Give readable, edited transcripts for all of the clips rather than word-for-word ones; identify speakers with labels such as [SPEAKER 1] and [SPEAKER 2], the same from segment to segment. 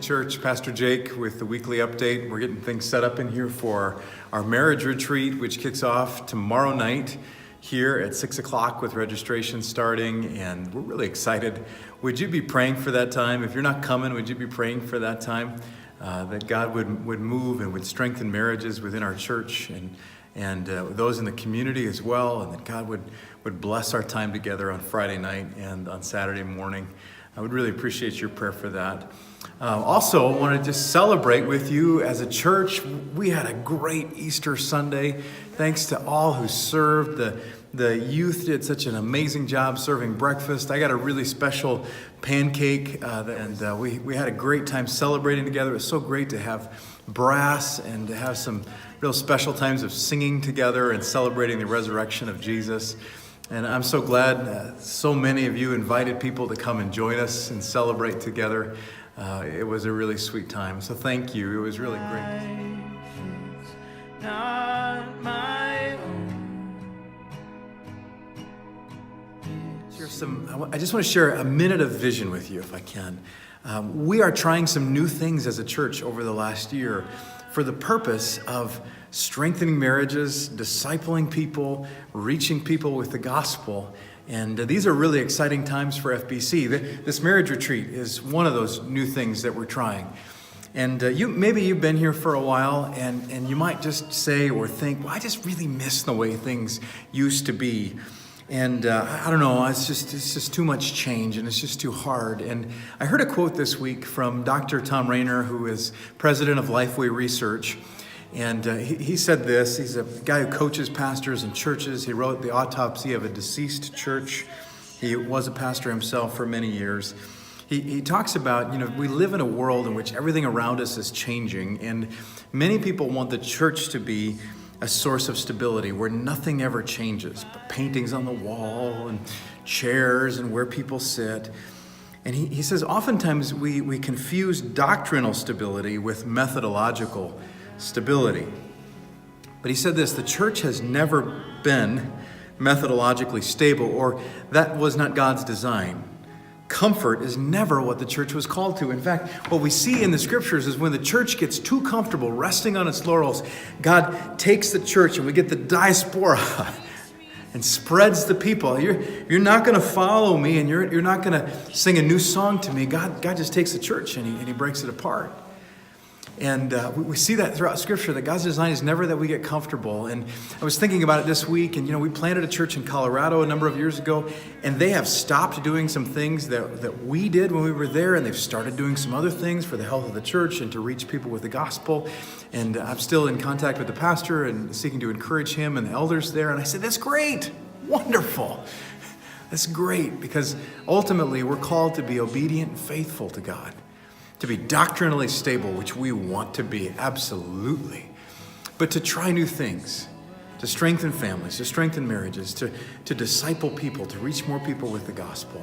[SPEAKER 1] Church. Pastor Jake with the weekly update. We're getting things set up in here for our marriage retreat, which kicks off tomorrow night here at 6 o'clock with registration starting, and we're really excited. Would you be praying for that time? If you're not coming, would you be praying for that time? That God would move and would strengthen marriages within our church and those in the community as well, and that God would bless our time together on Friday night and on Saturday morning. I would really appreciate your prayer for that. Also, I want to just celebrate with you as a church. We had a great Easter Sunday. Thanks to all who served. The youth did such an amazing job serving breakfast. I got a really special pancake, and we had a great time celebrating together. It was so great to have brass and to have some real special times of singing together and celebrating the resurrection of Jesus. And I'm so glad so many of you invited people to come and join us and celebrate together. It was a really sweet time. So thank you. It was really great. Not my own. I just want to share a minute of vision with you, if I can. We are trying some new things as a church over the last year for the purpose of strengthening marriages, discipling people, reaching people with the gospel. And these are really exciting times for FBC. This marriage retreat is one of those new things that we're trying. And maybe you've been here for a while, and you might just say or think, well, I just really miss the way things used to be. And I don't know, it's just too much change, and it's just too hard. And I heard a quote this week from Dr. Tom Rainer, who is president of Lifeway Research. And he said this. He's a guy who coaches pastors and churches. He wrote The Autopsy of a Deceased Church. He was a pastor himself for many years. He talks about, we live in a world in which everything around us is changing, and many people want the church to be a source of stability where nothing ever changes. Paintings on the wall and chairs and where people sit. And he says oftentimes we confuse doctrinal stability with methodological stability. But he said this: the church has never been methodologically stable, or that was not God's design. Comfort is never what the church was called to. In fact, what we see in the scriptures is when the church gets too comfortable resting on its laurels, God takes the church and we get the diaspora and spreads the people. You're not going to follow me, and you're not going to sing a new song to me. God just takes the church and he breaks it apart. And we see that throughout Scripture, that God's design is never that we get comfortable. And I was thinking about it this week, and we planted a church in Colorado a number of years ago, and they have stopped doing some things that we did when we were there, and they've started doing some other things for the health of the church and to reach people with the gospel. And I'm still in contact with the pastor and seeking to encourage him and the elders there. And I said, that's great, wonderful. That's great, because ultimately we're called to be obedient and faithful to God, to be doctrinally stable, which we want to be, absolutely. But to try new things, to strengthen families, to strengthen marriages, to disciple people, to reach more people with the gospel.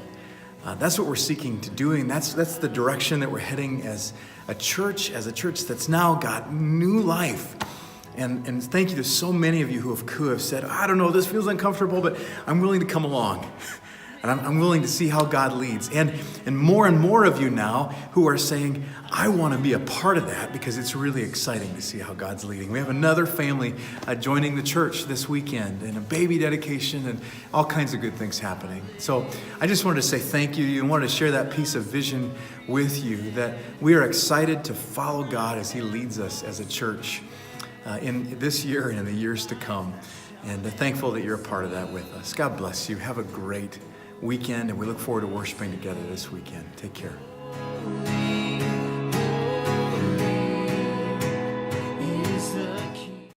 [SPEAKER 1] That's what we're seeking to do, and that's the direction that we're heading as a church that's now got new life. And thank you to so many of you who have said, I don't know, this feels uncomfortable, but I'm willing to come along. And I'm willing to see how God leads. And more of you now who are saying, I want to be a part of that, because it's really exciting to see how God's leading. We have another family joining the church this weekend, and a baby dedication, and all kinds of good things happening. So I just wanted to say thank you. You wanted to share that piece of vision with you, that we are excited to follow God as He leads us as a church in this year and in the years to come. And thankful that you're a part of that with us. God bless you. Have a great weekend, and we look forward to worshiping together this weekend. Take care.